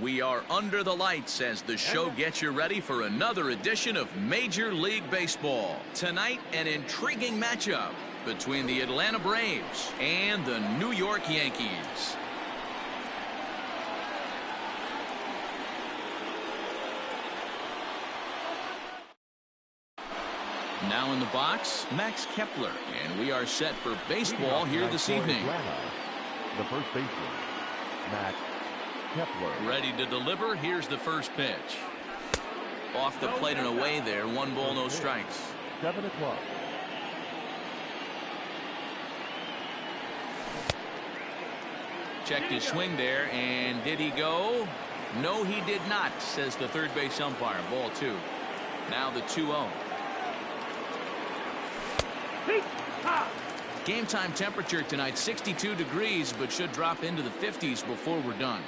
We are under the lights as the show gets you ready for another edition of Major League Baseball. Tonight, an intriguing matchup between the Atlanta Braves and the New York Yankees. Now in the box, Max Kepler, and we are set for baseball here this evening. The first baseman, Max Kepler. Ready to deliver. Here's the first pitch. Off the plate and away there. 1 ball, no strikes. 7 o'clock. Checked his swing there, and did he go? No, he did not, says the third base umpire. Ball 2. Now the 2-0. Game time temperature tonight 62 degrees, but should drop into the 50s before we're done.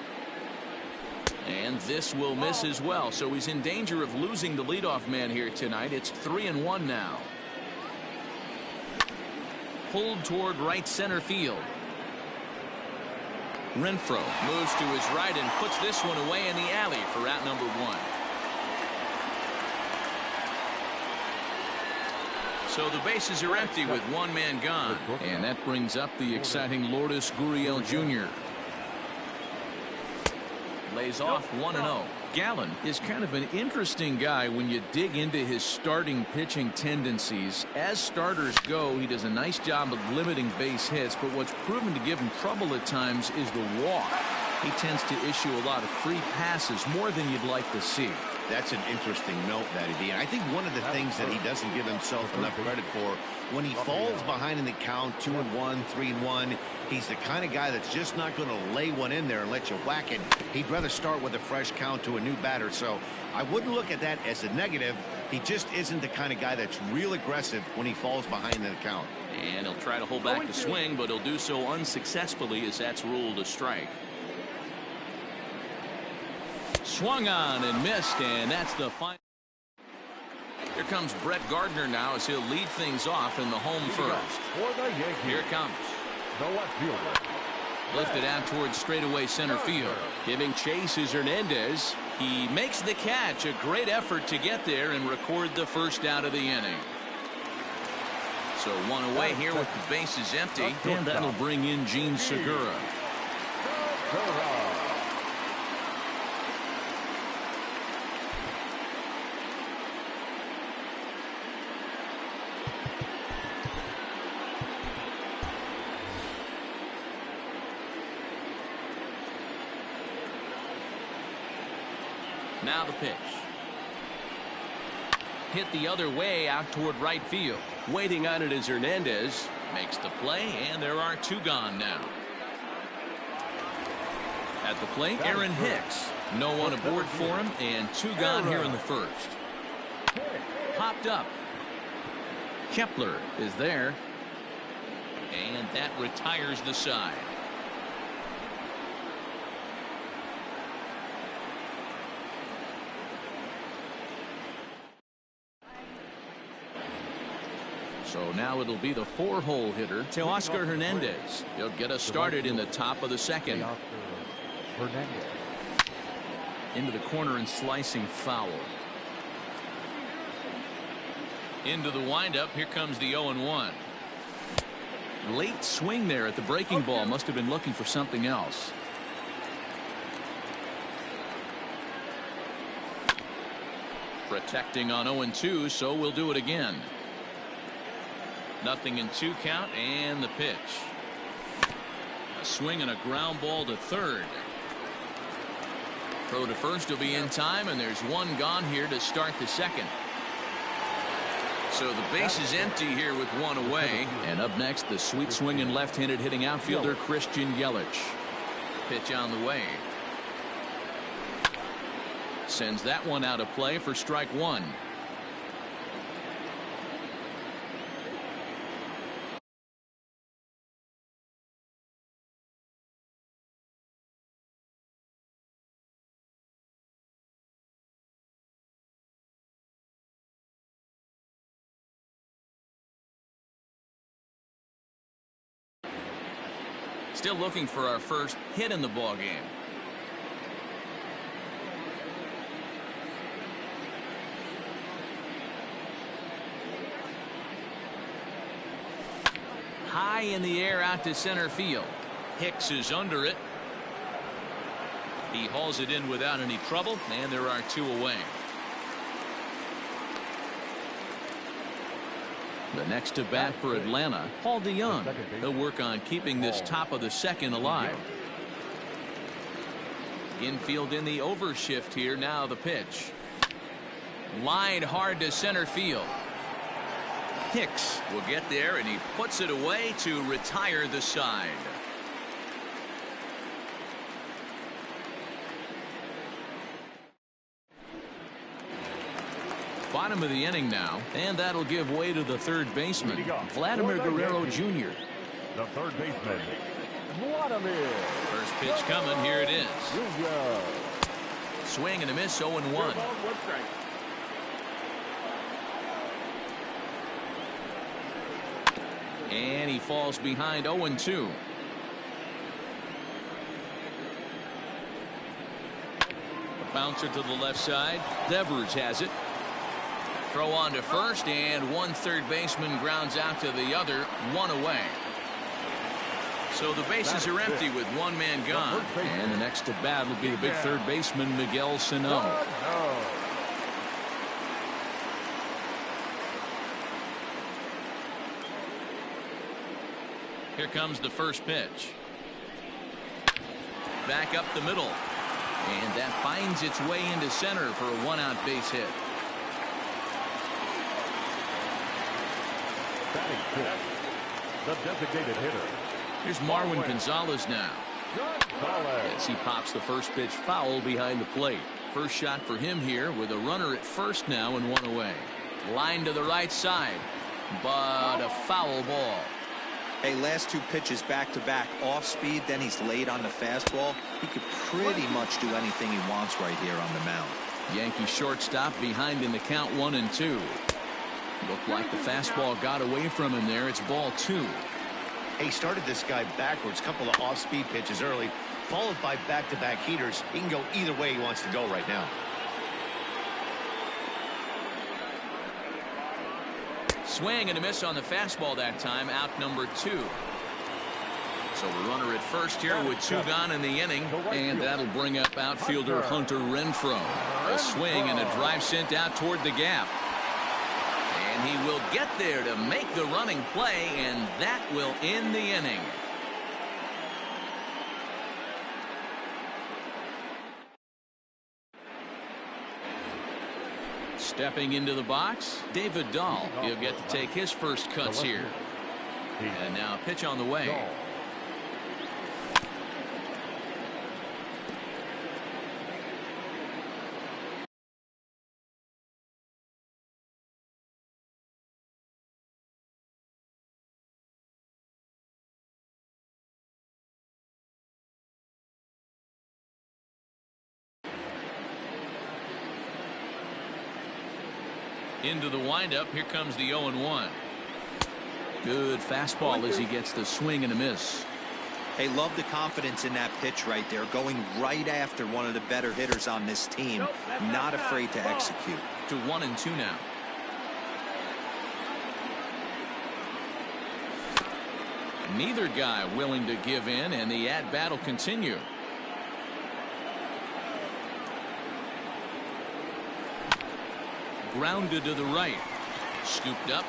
And this will miss as well, so he's in danger of losing the leadoff man here tonight. It's 3-1 now. Pulled toward right center field. Renfroe moves to his right and puts this one away in the alley for out number 1. So the bases are empty with 1 man gone. And that brings up the exciting Lourdes Gurriel Jr. Lays off 1-0. Gallen is kind of an interesting guy when you dig into his starting pitching tendencies. As starters go, he does a nice job of limiting base hits, but what's proven to give him trouble at times is the walk. He tends to issue a lot of free passes, more than you'd like to see. That's an interesting note, Matty D. And I think one of the things that he doesn't give himself enough credit for, when he falls behind in the count, 2-1, 3-1, he's the kind of guy that's just not going to lay one in there and let you whack it. He'd rather start with a fresh count to a new batter. So I wouldn't look at that as a negative. He just isn't the kind of guy that's real aggressive when he falls behind in the count. And he'll try to hold back the swing, but he'll do so unsuccessfully as that's ruled a strike. Swung on and missed, and that's the final. Here comes Brett Gardner now as he'll lead things off in the home first. Here it comes. The left fielder. Lifted out towards straightaway center field. Giving chase is Hernandez. He makes the catch. A great effort to get there and record the first out of the inning. So 1 away here with the bases empty, and that'll bring in Gene Segura. Now the pitch. Hit the other way out toward right field. Waiting on it is Hernandez. Makes the play, and there are 2 gone now. At the plate, Aaron Hicks. No one aboard for him, and 2 gone here in the first. Popped up. Kepler is there. And that retires the side. So now it'll be the 4-hole hitter, Teoscar Hernandez. He'll get us started in the top of the second. Into the corner and slicing foul. Into the windup. Here comes the 0-1. Late swing there at the breaking ball. Must have been looking for something else. Protecting on 0-2, so we'll do it again. Nothing in 2 count, and the pitch. A swing and a ground ball to third. Throw to first will be in time, and there's 1 gone here to start the second. So the base is empty here with 1 away. And up next, the sweet swinging left-handed hitting outfielder Christian Yelich. Pitch on the way. Sends that one out of play for strike 1. Still looking for our first hit in the ball game. high in the air out to center field. Hicks is under it. He hauls it in without any trouble, and there are 2 away. The next to bat for Atlanta, Paul DeYoung. He'll work on keeping this top of the second alive. Infield in the overshift here. Now the pitch. Line hard to center field. Hicks will get there, and he puts it away to retire the side. Bottom of the inning now, and that'll give way to the third baseman, Vladimir Guerrero Jr. The third baseman, Vladimir. First pitch coming. Here it is. Swing and a miss. 0-1. And he falls behind. 0-2. A bouncer to the left side. Devers has it. Throw on to first, and one third baseman grounds out to the other. 1 away. So the bases are empty with 1 man gone. And the next to bat will be the big third baseman, Miguel Sano. Here comes the first pitch. Back up the middle. And that finds its way into center for a 1-out base hit. The designated hitter. Here's Marwin Gonzalez now. As he pops the first pitch foul behind the plate. First shot for him here with a runner at first now and 1 away. Line to the right side, but a foul ball. Hey, last 2 pitches back-to-back off speed, then he's laid on the fastball. He could pretty much do anything he wants right here on the mound. Yankee shortstop behind in the count 1-2. Looked like the fastball got away from him there. It's ball 2. He started this guy backwards, couple of off-speed pitches early, followed by back-to-back heaters. He can go either way he wants to go right now. Swing and a miss on the fastball that time. Out number 2. So the runner at first here with 2 gone in the inning, and that'll bring up outfielder Hunter Renfroe. A swing and a drive sent out toward the gap. And he will get there to make the running play, and that will end the inning. Stepping into the box, David Dahl. He'll get to take his first cuts here. And now a pitch on the way. Into the windup. Here comes the 0-1. Good fastball as he gets the swing and a miss. Hey, love the confidence in that pitch right there, going right after one of the better hitters on this team. Not afraid to execute. To 1-2 now. Neither guy willing to give in, and the at-bat will continue. Grounded to the right. Scooped up.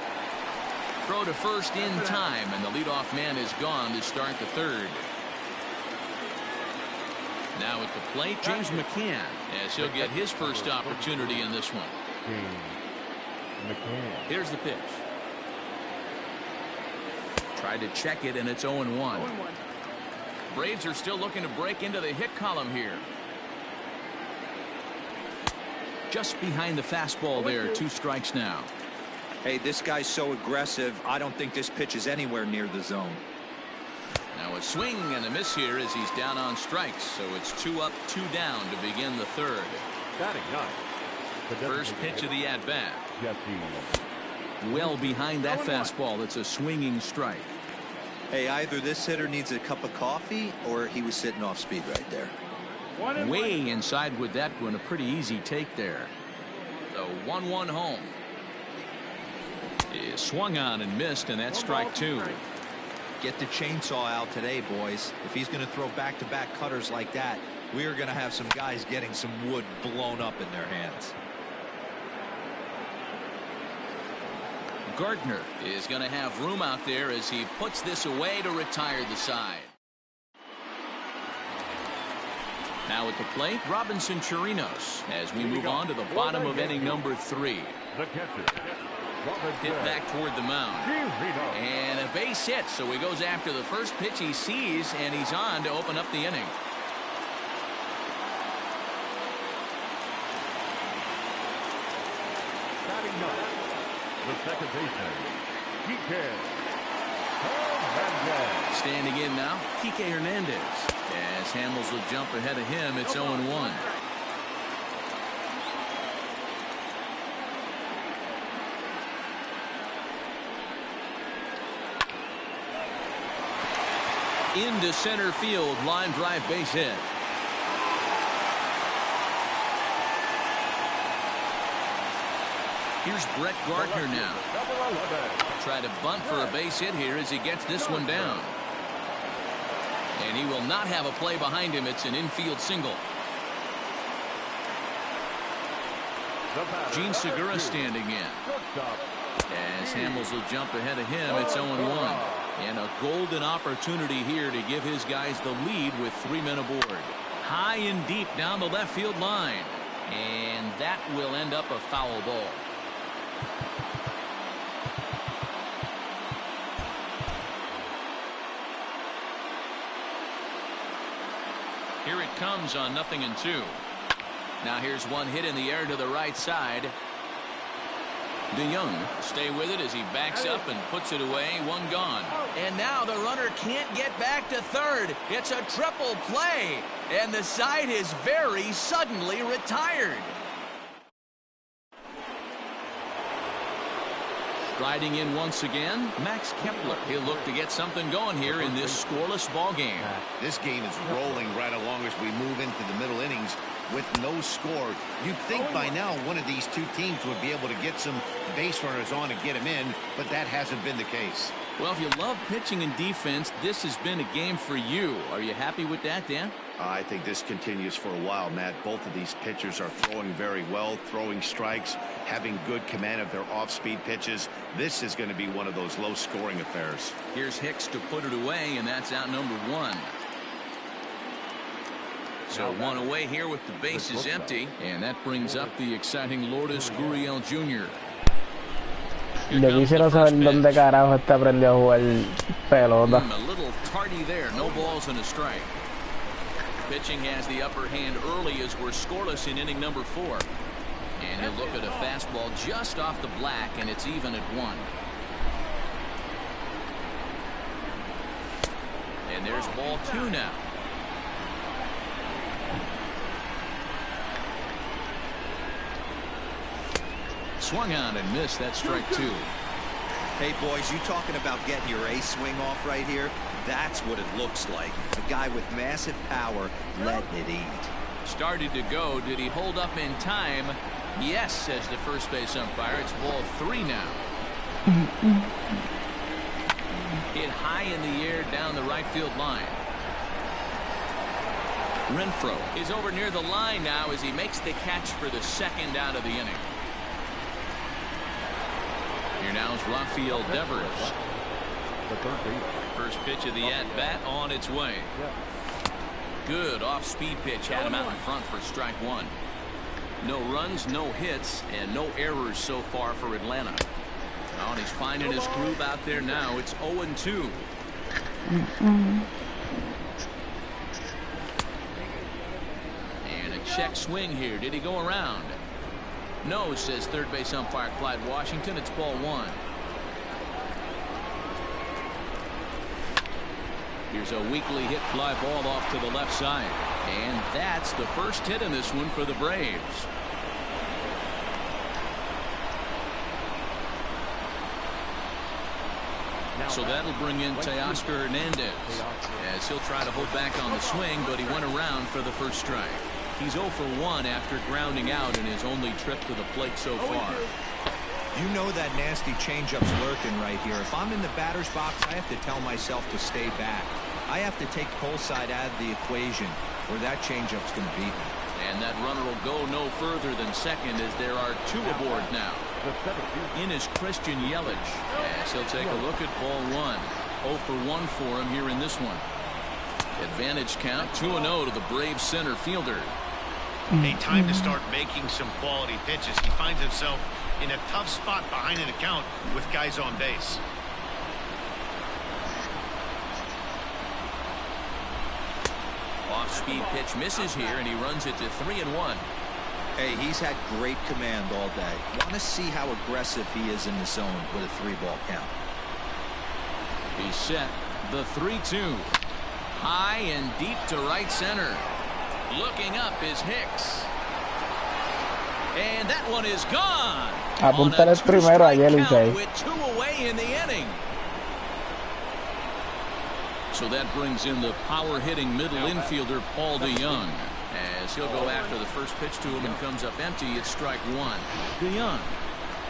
Throw to first in time, and the leadoff man is gone to start the third. Now at the plate, James McCann, as he'll get his first opportunity in this one. Here's the pitch. Tried to check it, and it's 0-1. Braves are still looking to break into the hit column here. Just behind the fastball there. 2 strikes now. Hey, this guy's so aggressive. I don't think this pitch is anywhere near the zone. Now a swing and a miss here as he's down on strikes. So it's 2 up, 2 down to begin the third. First pitch of the at-bat. Well behind that fastball. It's a swinging strike. Hey, either this hitter needs a cup of coffee or he was sitting off speed right there. Way inside with that one. A pretty easy take there. The 1-1 home. He swung on and missed, and that's strike 2. Get the chainsaw out today, boys. If he's going to throw back-to-back cutters like that, we are going to have some guys getting some wood blown up in their hands. Gardner is going to have room out there as he puts this away to retire the side. Now at the plate, Robinson Chirinos as we move on to the bottom of inning number 3. The catcher, Hit back toward the mound. And a base hit, so he goes after the first pitch he sees, and he's on to open up the inning. Batting up, the second baseman, Kike Hernandez. Standing in now, Kike Hernandez. As Hamels will jump ahead of him, it's 0-1. Into center field, line drive base hit. Here's Brett Gardner now. Try to bunt for a base hit here as he gets this one down. And he will not have a play behind him. It's an infield single. Gene Segura standing in. As Hamels will jump ahead of him, it's 0-1. And a golden opportunity here to give his guys the lead with 3 men aboard. High and deep down the left field line. And that will end up a foul ball. Here it comes on 0-2. Now here's one hit in the air to the right side. DeYoung stay with it as he backs up and puts it away. One gone. And now the runner can't get back to third. It's a triple play. And the side is very suddenly retired. Riding in once again, Max Kepler. He'll look to get something going here in this scoreless ball game. This game is rolling right along as we move into the middle innings with no score. You'd think by now one of these two teams would be able to get some base runners on and get them in, but that hasn't been the case. Well, if you love pitching and defense, this has been a game for you. Are you happy with that, Dan? I think this continues for a while, Matt. Both of these pitchers are throwing very well, throwing strikes, having good command of their off-speed pitches. This is going to be one of those low-scoring affairs. Here's Hicks to put it away, and that's out number 1. So one away here with the bases empty, and that brings up the exciting Lourdes Gurriel Jr. Yo quisiera saber dónde carajo está aprendió a jugar pelota. A little tardy there, no balls and a strike. Pitching has the upper hand early as we're scoreless in inning number 4. And he'll look at a fastball just off the black, and it's even at 1. And there's ball 2 now. Swung on and missed. That strike 2. Hey, boys, you talking about getting your A swing off right here? That's what it looks like. A guy with massive power letting it eat. Started to go. Did he hold up in time? Yes, says the first base umpire. It's ball 3 now. Hit high in the air down the right field line. Renfroe is over near the line now as he makes the catch for the second out of the inning. Here now is Rafael Devers. First pitch of the at-bat on its way. Good off-speed pitch. Had him out in front for strike 1. No runs, no hits, and no errors so far for Atlanta. Oh, and he's finding his groove out there now. It's 0-2. And a check swing here. Did he go around? No, says third base umpire Clyde Washington. It's ball 1. Here's a weakly hit fly ball off to the left side. And that's the first hit in this one for the Braves. So that'll bring in Teoscar Hernandez as he'll try to hold back on the swing, but he went around for the first strike. He's 0 for 1 after grounding out in his only trip to the plate so far. You know that nasty changeup's lurking right here. If I'm in the batter's box, I have to tell myself to stay back. I have to take pull side out of the equation, or that changeup's going to beat me. And that runner will go no further than second as there are 2 aboard now. In is Christian Yelich as he'll take a look at ball 1. 0 for 1 for him here in this one. Advantage count 2-0 to the Braves center fielder. A time to start making some quality pitches. He finds himself in a tough spot behind an account with guys on base. Off-speed pitch misses here, and he runs it to 3-1. Hey, he's had great command all day. Want to see how aggressive he is in the zone with a 3-ball count. He's set. The 3-2. High and deep to right center. Looking up is Hicks. And that one is gone. Apuntar primero a Yelich ahí. With 2 away in the inning. So that brings in the power-hitting middle infielder Paul DeYoung. As he'll go after the first pitch to him and comes up empty, it's strike 1. DeYoung,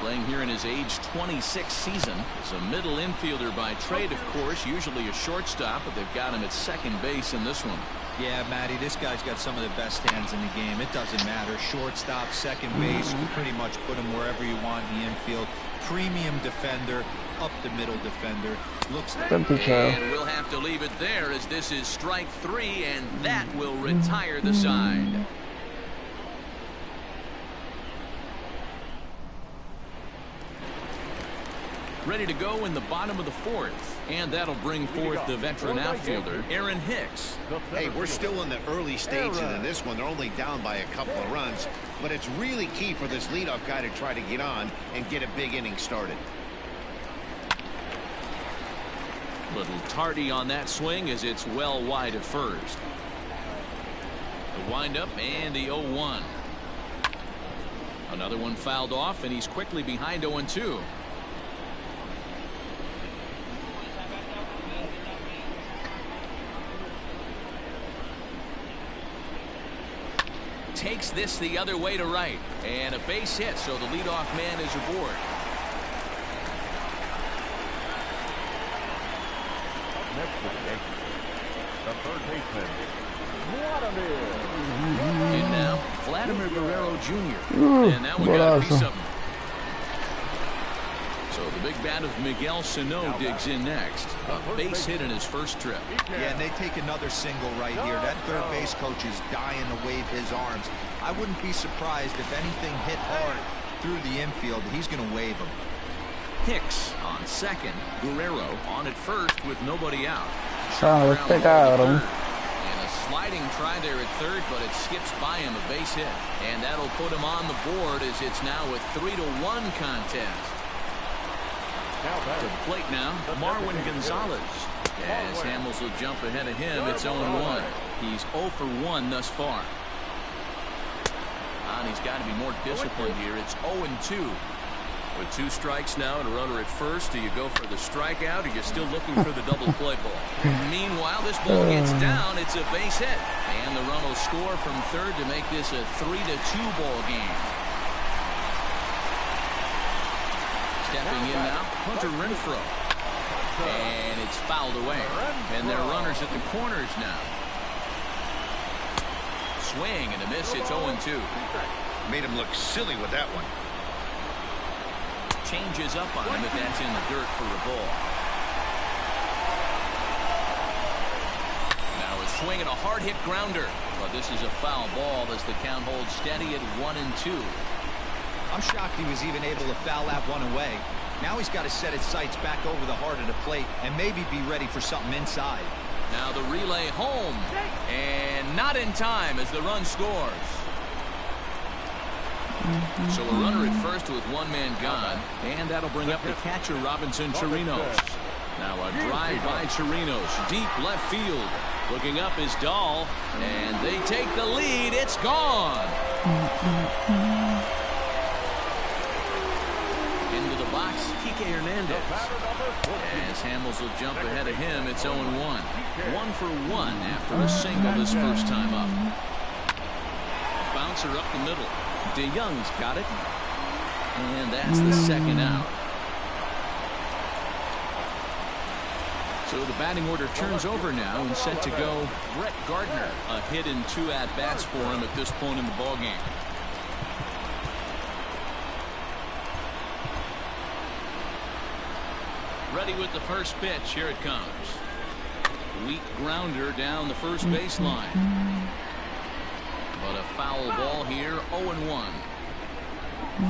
playing here in his age 26 season, is a middle infielder by trade, of course, usually a shortstop, but they've got him at second base in this one. Yeah, Matty, this guy's got some of the best hands in the game. It doesn't matter. Shortstop, second base, you can pretty much put him wherever you want in the infield. Premium defender, up the middle defender. Looks like. And we'll have to leave it there as this is strike 3, and that will retire the side. Ready to go in the bottom of the 4th, and that'll bring forth the veteran outfielder Aaron Hicks. Hey, we're still in the early stages in this one. They're only down by a couple of runs, but it's really key for this leadoff guy to try to get on and get a big inning started. Little tardy on that swing as it's well wide of first. The windup and the 0-1. Another one fouled off, and he's quickly behind 0-2. Takes this the other way to right, and a base hit, so the leadoff man is aboard. Next for the Yankees, the third baseman, And now Vladimir Guerrero Jr. And now we got a piece of him. So the big bat of Miguel Sano digs in next. A base hit in his first trip. Yeah, and they take another single right here. That third base coach is dying to wave his arms. I wouldn't be surprised if anything hit hard through the infield. He's going to wave them. Hicks on second. Guerrero on at first with nobody out. Ah, este cabrón. And a sliding try there at third, but it skips by him, a base hit. And that'll put him on the board as it's now a 3-1 contest. To the plate now, Marwin Gonzalez. As Hamels will jump ahead of him, it's 0-1. He's 0 for 1 thus far. And he's got to be more disciplined here. It's 0-2. With 2 strikes now and a runner at first, do you go for the strikeout or you're still looking for the double play ball? Meanwhile, this ball gets down. It's a base hit. And the run will score from third to make this a 3-2 ball game. Stepping in now, Hunter Renfroe. And it's fouled away. And there are runners at the corners now. Swing and a miss. It's 0-2. Made him look silly with that one. Changes up on him, but that's in the dirt for a ball. Now a swing and a hard hit grounder. But this is a foul ball as the count holds steady at 1-2. I'm shocked he was even able to foul that one away. Now he's got to set his sights back over the heart of the plate and maybe be ready for something inside. Now the relay home. And not in time as the run scores. So a runner at first with one man gone. And that'll bring up the catcher, Robinson Chirinos. Now a drive by Chirinos. Deep left field. Looking up is Dahl. And they take the lead. It's gone. Into the box, Kike Hernandez. As Hamels will jump ahead of him, it's 0-1. 1 for 1 after a single this first time up. Bouncer up the middle. DeYoung's got it. And that's the second out. So the batting order turns over now and set to go Brett Gardner. A hit and 2 at-bats for him at this point in the ballgame. Ready with the first pitch. Here it comes. Weak grounder down the first baseline. But a foul ball here. 0-1.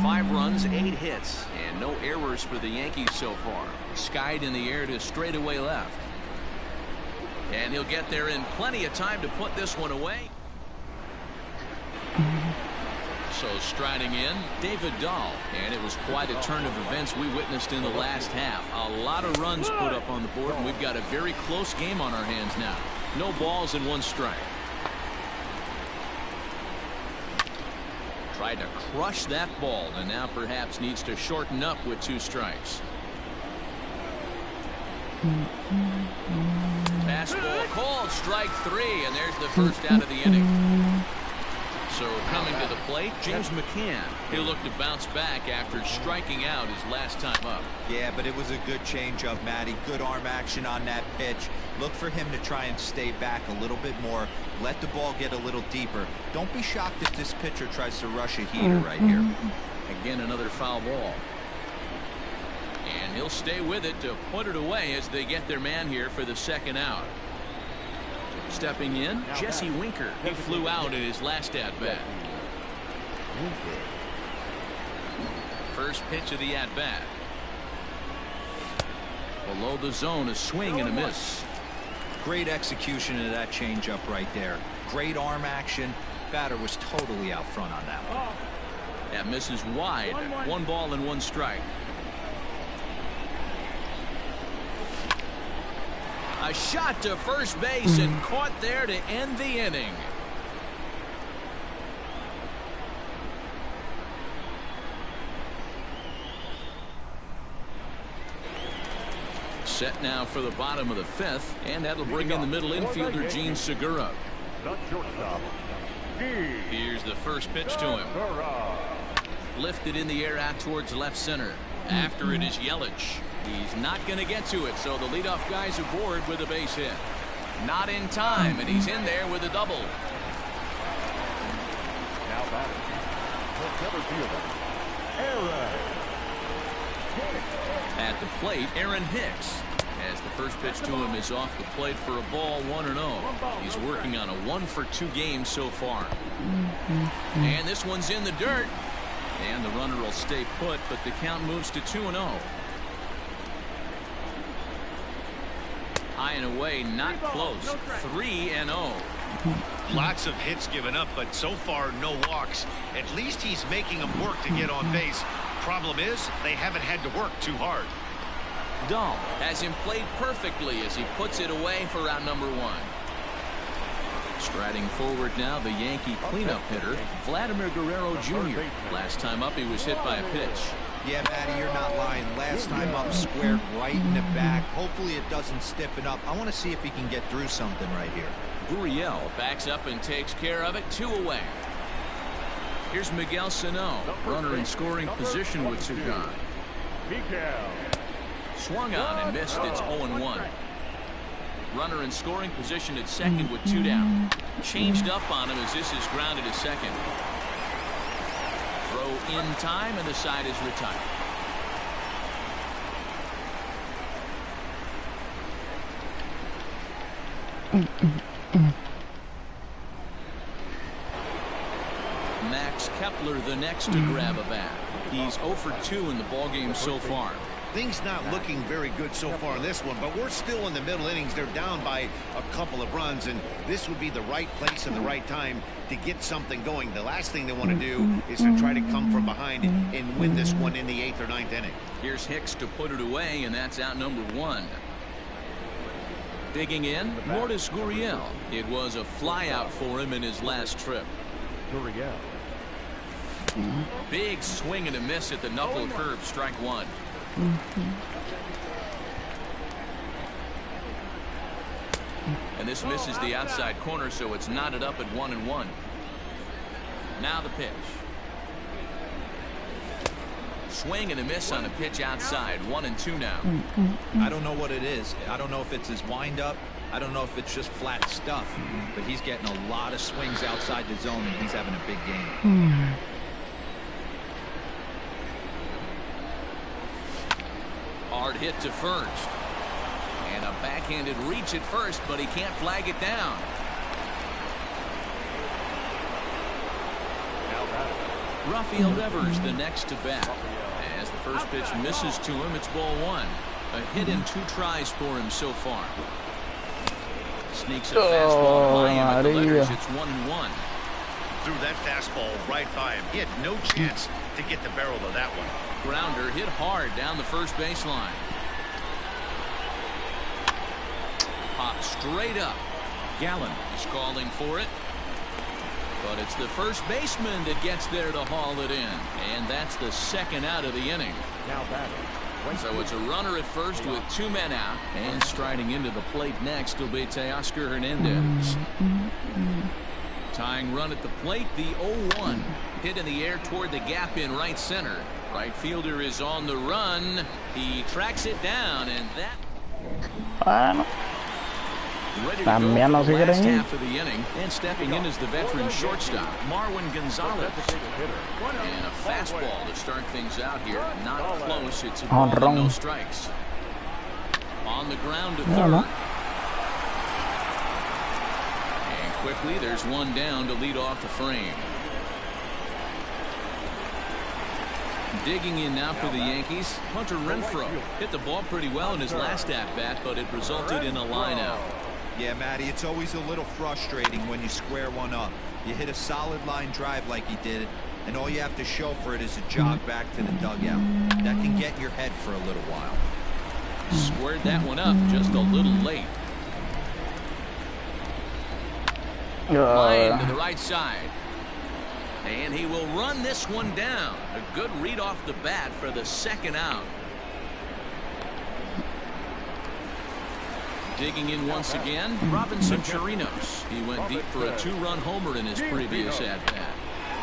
5 runs, 8 hits, and no errors for the Yankees so far. Skied in the air to straightaway left. And he'll get there in plenty of time to put this one away. So striding in, David Dahl. And it was quite a turn of events we witnessed in the last half. A lot of runs put up on the board, and we've got a very close game on our hands now. No balls and 1 strike. Tried to crush that ball, and now perhaps needs to shorten up with 2 strikes. Fastball called, strike 3, and there's the first out of the inning. So coming to the plate, James McCann. He'll look to bounce back after striking out his last time up. Yeah, but it was a good changeup, Matty. Good arm action on that pitch. Look for him to try and stay back a little bit more. Let the ball get a little deeper. Don't be shocked if this pitcher tries to rush a heater right here. Again, another foul ball. And he'll stay with it to put it away as they get their man here for the second out. Stepping in, Jesse Winker. He flew out in his last at-bat. First pitch of the at-bat. Below the zone, a swing and a miss. Great execution of that changeup right there. Great arm action. Batter was totally out front on that one. That misses wide. 1 ball and 1 strike. A shot to first base and caught there to end the inning. Set now for the bottom of the 5th, and that'll bring in the middle infielder Gene Segura. Here's the first pitch to him. Lifted in the air out towards left center. After it is Yelich. He's not going to get to it, so the leadoff guy's aboard with a base hit. Not in time, and he's in there with a double. Now batting, the center fielder, Aaron. At the plate, Aaron Hicks. As the first pitch to him is off the plate for a ball, 1-0. He's working on a 1-for-2 game so far. And this one's in the dirt. And the runner will stay put, but the count moves to 2-0. High and away, not close. 3-0. Lots of hits given up, but so far no walks. At least he's making them work to get on base. Problem is, they haven't had to work too hard. Dahl has him played perfectly as he puts it away for out number 1. Striding forward now, the Yankee cleanup hitter, Vladimir Guerrero Jr. Last time up, he was hit by a pitch. Yeah, Matty, you're not lying. Last time up, squared right in the back. Hopefully it doesn't stiffen up. I want to see if he can get through something right here. Gurriel backs up and takes care of it. 2 away. Here's Miguel Sano, runner in scoring position with 2 gone. Swung on and missed. It's 0-1. Runner in scoring position at second with 2 down. Changed up on him as this is grounded to second. Throw in time, and the side is retired. Max Kepler the next to grab a bat. He's 0 for 2 in the ballgame so far. Things not looking very good so far in this one, but we're still in the middle innings. They're down by a couple of runs, and this would be the right place and the right time to get something going. The last thing they want to do is to try to come from behind and win this one in the 8th or 9th inning. Here's Hicks to put it away, and that's out number 1. Digging in, Lourdes Gurriel. It was a flyout for him in his last trip. Gurriel. Big swing and a miss at the knuckle curve, strike 1. And this misses the outside corner, so it's knotted up at 1-1. Now the pitch. Swing and a miss on a pitch outside. 1-2 now. I don't know what it is. I don't know if it's his windup. I don't know if it's just flat stuff. But he's getting a lot of swings outside the zone, and he's having a big game. Hard hit to first. And a backhanded reach at first, but he can't flag it down. Rafael Devers the next to bat. As the first pitch misses to him, it's ball one. A hit in 2 tries for him so far. Sneaks a fastball by him at the letters. It's 1-1. Threw that fastball right by him. He had no chance to get the barrel of that one. Grounder hit hard down the first baseline. Pop straight up. Gallen is calling for it. But it's the first baseman that gets there to haul it in. And that's the second out of the inning. Now batting. So it's a runner at first with 2 men out. And striding into the plate next will be Teoscar Hernandez. Tying run at the plate, the 0-1. Hit in the air toward the gap in right center. Right fielder is on the run. He tracks it down, and that... Bueno. Ready to go for the last half of the inning, and stepping in is the veteran shortstop, Marwin Gonzalez. And a fastball to start things out here. Not close. It's a ball and no strikes. On the ground to third. And quickly, there's one down to lead off the frame. Digging in now for the Yankees, Hunter Renfroe hit the ball pretty well in his last at-bat, but it resulted in a line-out. Yeah, Matty, it's always a little frustrating when you square one up. You hit a solid line drive like he did, and all you have to show for it is a jog back to the dugout. That can get in your head for a little while. Squared that one up just a little late. Line to the right side. And he will run this one down. A good read off the bat for the second out. Digging in once again, Robinson Chirinos. He went deep for a 2-run homer in his previous at-bat.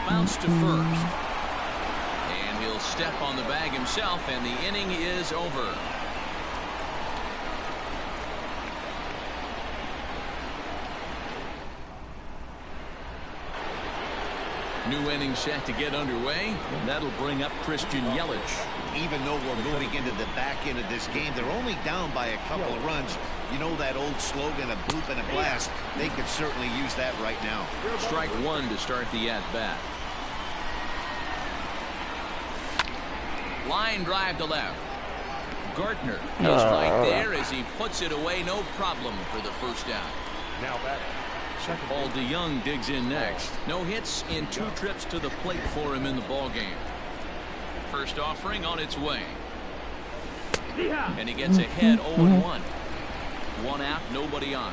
Bounced to first. And he'll step on the bag himself, and the inning is over. New inning set to get underway. That'll bring up Christian Yelich. Even though we're moving into the back end of this game, they're only down by a couple of runs. You know that old slogan, a bloop and a blast. They could certainly use that right now. Strike one to start the at-bat. Line drive to left. Gardner is right there as he puts it away. No problem for the first out. Now batting. Paul DeYoung digs in next. No hits in 2 trips to the plate for him in the ballgame. First offering on its way. And he gets ahead 0-1. 1 out, nobody on.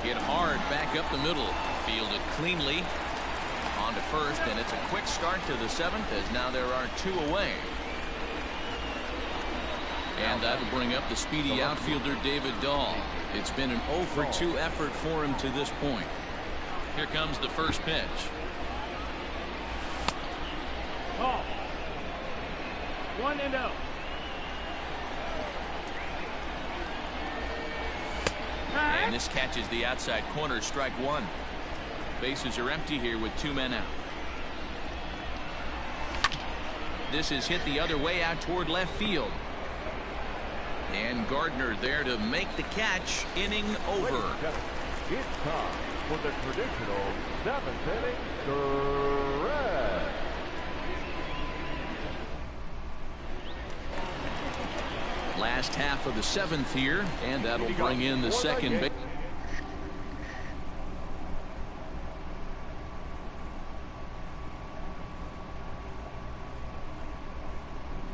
Hit hard back up the middle. Fielded cleanly. On to first, and it's a quick start to the 7th as now there are 2 away. And that'll bring up the speedy outfielder David Dahl. It's been an 0-for-2 effort for him to this point. Here comes the first pitch. Ball. 1-0. And this catches the outside corner, strike one. Bases are empty here with 2 men out. This is hit the other way out toward left field. And Gardner there to make the catch. Inning over. It's time for the traditional 7th inning stretch. Last half of the 7th here, and that'll bring in the second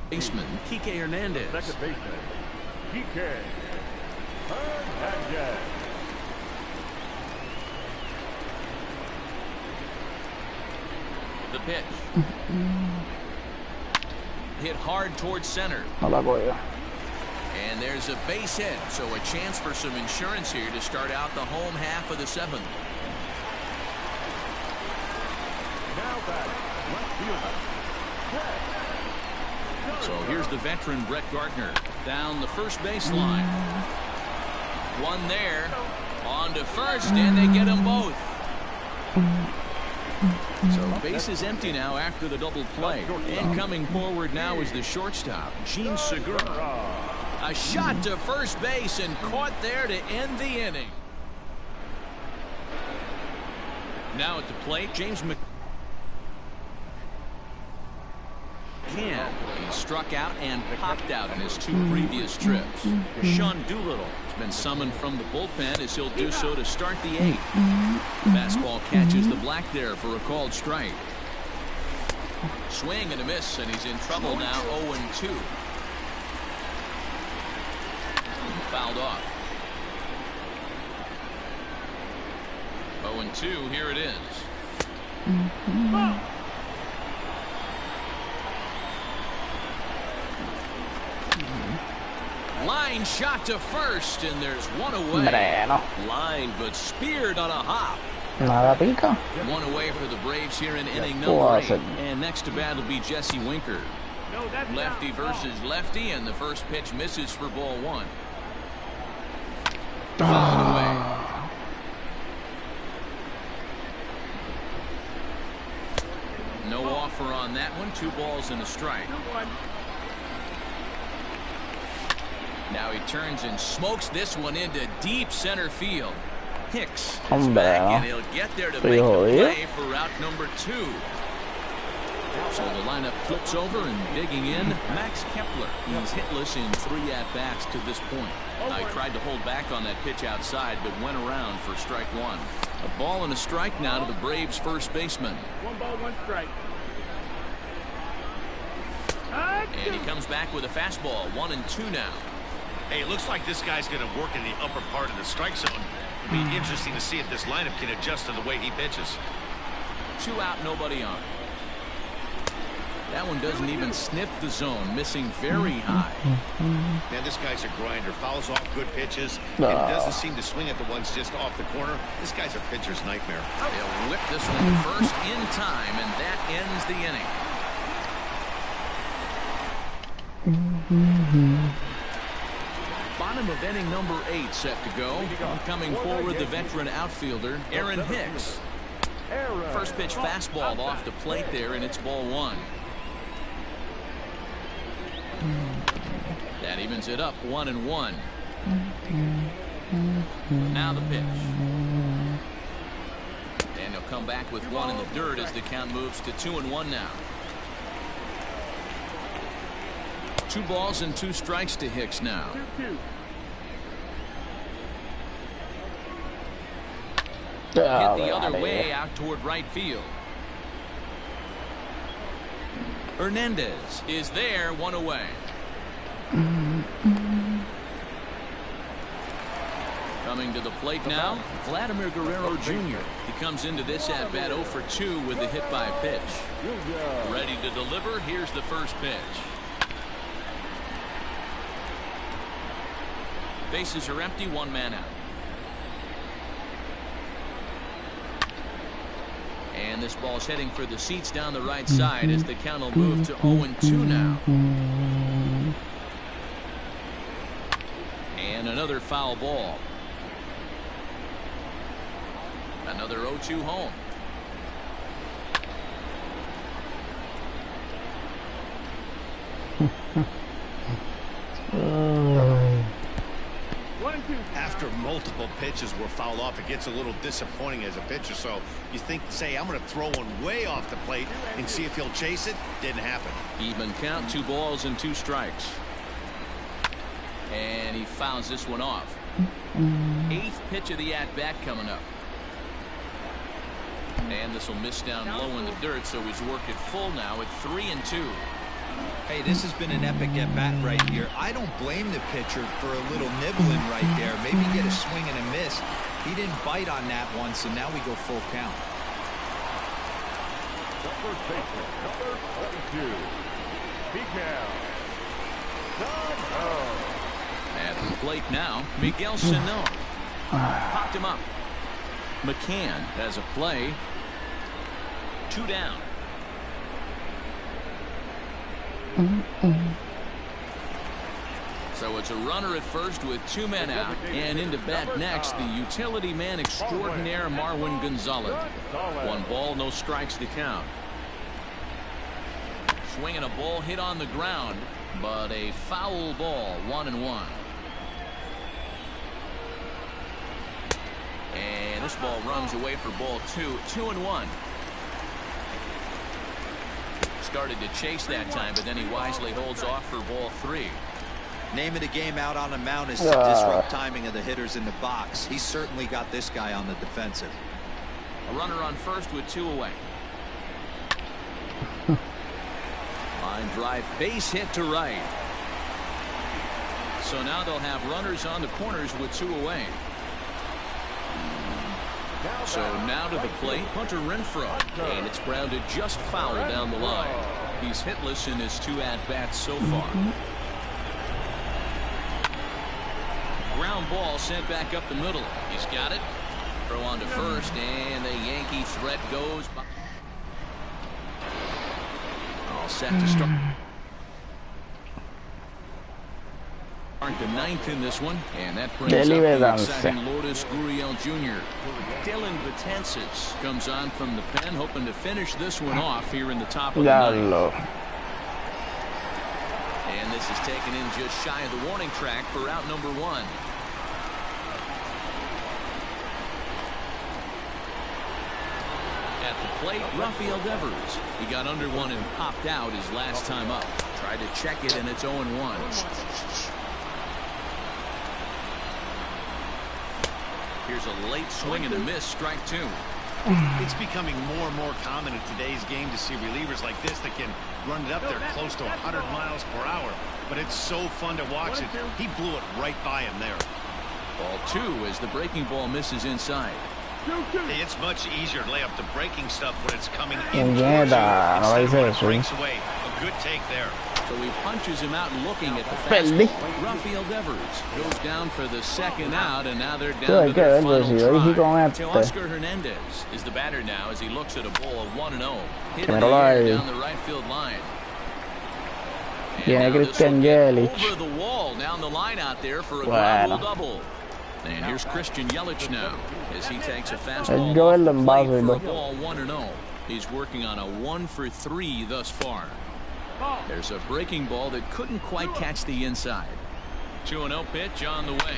baseman, Kike Hernandez. Second baseman, Kike Hernandez. The pitch. Hit hard towards center. And there's a base hit, so a chance for some insurance here to start out the home half of the 7th. So here's the veteran Brett Gardner down the first baseline. One there, on to first, and they get them both. So base is empty now after the double play. And coming forward now is the shortstop, Gene Segura. A shot to first base and caught there to end the inning. Now at the plate, James McCann. He struck out and popped out in his 2 previous trips. Sean Doolittle has been summoned from the bullpen as he'll do so to start the 8th. Fastball catches the black there for a called strike. Swing and a miss, and he's in trouble now. 0-2. Fouled off. 0-2. Here it is. Line shot to first, and there's one away. Line, but speared on a hop. Nada pica. One away for the Braves here in inning number 8. And next to bat will be Jesse Winker. Lefty versus lefty, and the first pitch misses for ball 1. Fouled away. No offer on that one. 2 balls and a strike. Now he turns and smokes this one into deep center field. Hicks is back, and he'll get there to make the play for route number 2. So the lineup flips over, and digging in, Max Kepler. He's hitless in 3 at-bats to this point. He tried to hold back on that pitch outside, but went around for strike 1. A ball and a strike now to the Braves' first baseman. 1 ball, 1 strike. And he comes back with a fastball. 1-2 now. Hey, it looks like this guy's going to work in the upper part of the strike zone. It'll be interesting to see if this lineup can adjust to the way he pitches. 2 out, nobody on. That one doesn't even sniff the zone, missing very high. Man, this guy's a grinder. Fouls off good pitches and doesn't seem to swing at the ones just off the corner. This guy's a pitcher's nightmare. They'll whip this one first in time, and that ends the inning. Bottom of inning number 8 set to go. Coming forward, the veteran outfielder, Aaron Hicks. First pitch fastball off the plate there, and it's ball 1. That evens it up, 1-1. Now the pitch. And he'll come back with 1 in the dirt as the count moves to 2-1 now. 2 balls and 2 strikes to Hicks now. 2-2. Hit the other way out toward right field. Hernandez is there, 1 away. Coming to the plate now, Vladimir Guerrero Jr. He comes into this at-bat 0 for 2 with the hit by pitch. Ready to deliver. Here's the first pitch. Bases are empty, 1 man out. And this ball's heading for the seats down the right side as the count will move to 0-2 now. And another foul ball. Another 0-2 home. After multiple pitches were fouled off, it gets a little disappointing as a pitcher. So you think, say, I'm going to throw one way off the plate and see if he'll chase it. Didn't happen. Even count, 2 balls and 2 strikes. And he fouls this one off. 8th pitch of the at-bat coming up. And this will miss down low in the dirt, so he's worked it full now at 3-2. Hey, this has been an epic at-bat right here. I don't blame the pitcher for a little nibbling right there. Maybe get a swing and a miss. He didn't bite on that one, so now we go full count. First baseman, number 22. Speak now. At the plate now, Miguel Sano. Popped him up. McCann has a play. 2 down. So it's a runner at first with 2 men out, and into bat next, the utility man extraordinaire Marwin Gonzalez. 1 ball, no strikes to count. Swinging a ball hit on the ground, but a foul ball, 1-1. And this ball runs away for ball 2, 2-1. Started to chase that time, but then he wisely holds off for ball 3. Name of the game out on the mound is to disrupt timing of the hitters in the box. He's certainly got this guy on the defensive. A runner on first with 2 away. Line drive, base hit to right. So now they'll have runners on the corners with 2 away. So now to the plate, Hunter Renfroe, and it's grounded just foul down the line. He's hitless in his 2 at-bats so far. Ground ball sent back up the middle. He's got it. Throw on to first, and the Yankee threat goes by. All set to start. The 9th in this one, and that brings up the exciting Lourdes Gurriel Jr. Dylan Betances comes on from the pen, hoping to finish this one off here in the top of the 9th. And this is taken in just shy of the warning track for out number 1. At the plate, Rafael Devers. He got under one and popped out his last time up. Tried to check it, and it's 0-1. Here's a late swing and a miss, strike 2. It's becoming more and more common in today's game to see relievers like this that can run it up there close to 100 miles per hour. But it's so fun to watch it. He blew it right by him there. Ball 2 as the breaking ball misses inside. It's much easier to lay up the breaking stuff when it's coming in towards you instead of when it breaks away. A good take there. So he punches him out looking at the fastball. Rafael Devers goes down for the 2nd out, and now they're down to their final try. Teoscar Hernandez is the batter now as he looks at a ball of 1-0. Hit in the air down the right field line. And now this will get over the wall down the line out there for a ground rule double. And here's Christian Yelich now as he takes a fastball off the plate for a ball 1-0. He's working on a 1-for-3 thus far. There's a breaking ball that couldn't quite catch the inside. 2-0 pitch on the way.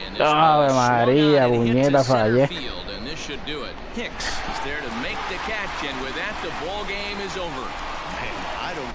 And this María, puñeta, fallé. Field, and this should do it. Hicks is there to make the catch, and with that, the ball game is over. Man, I don't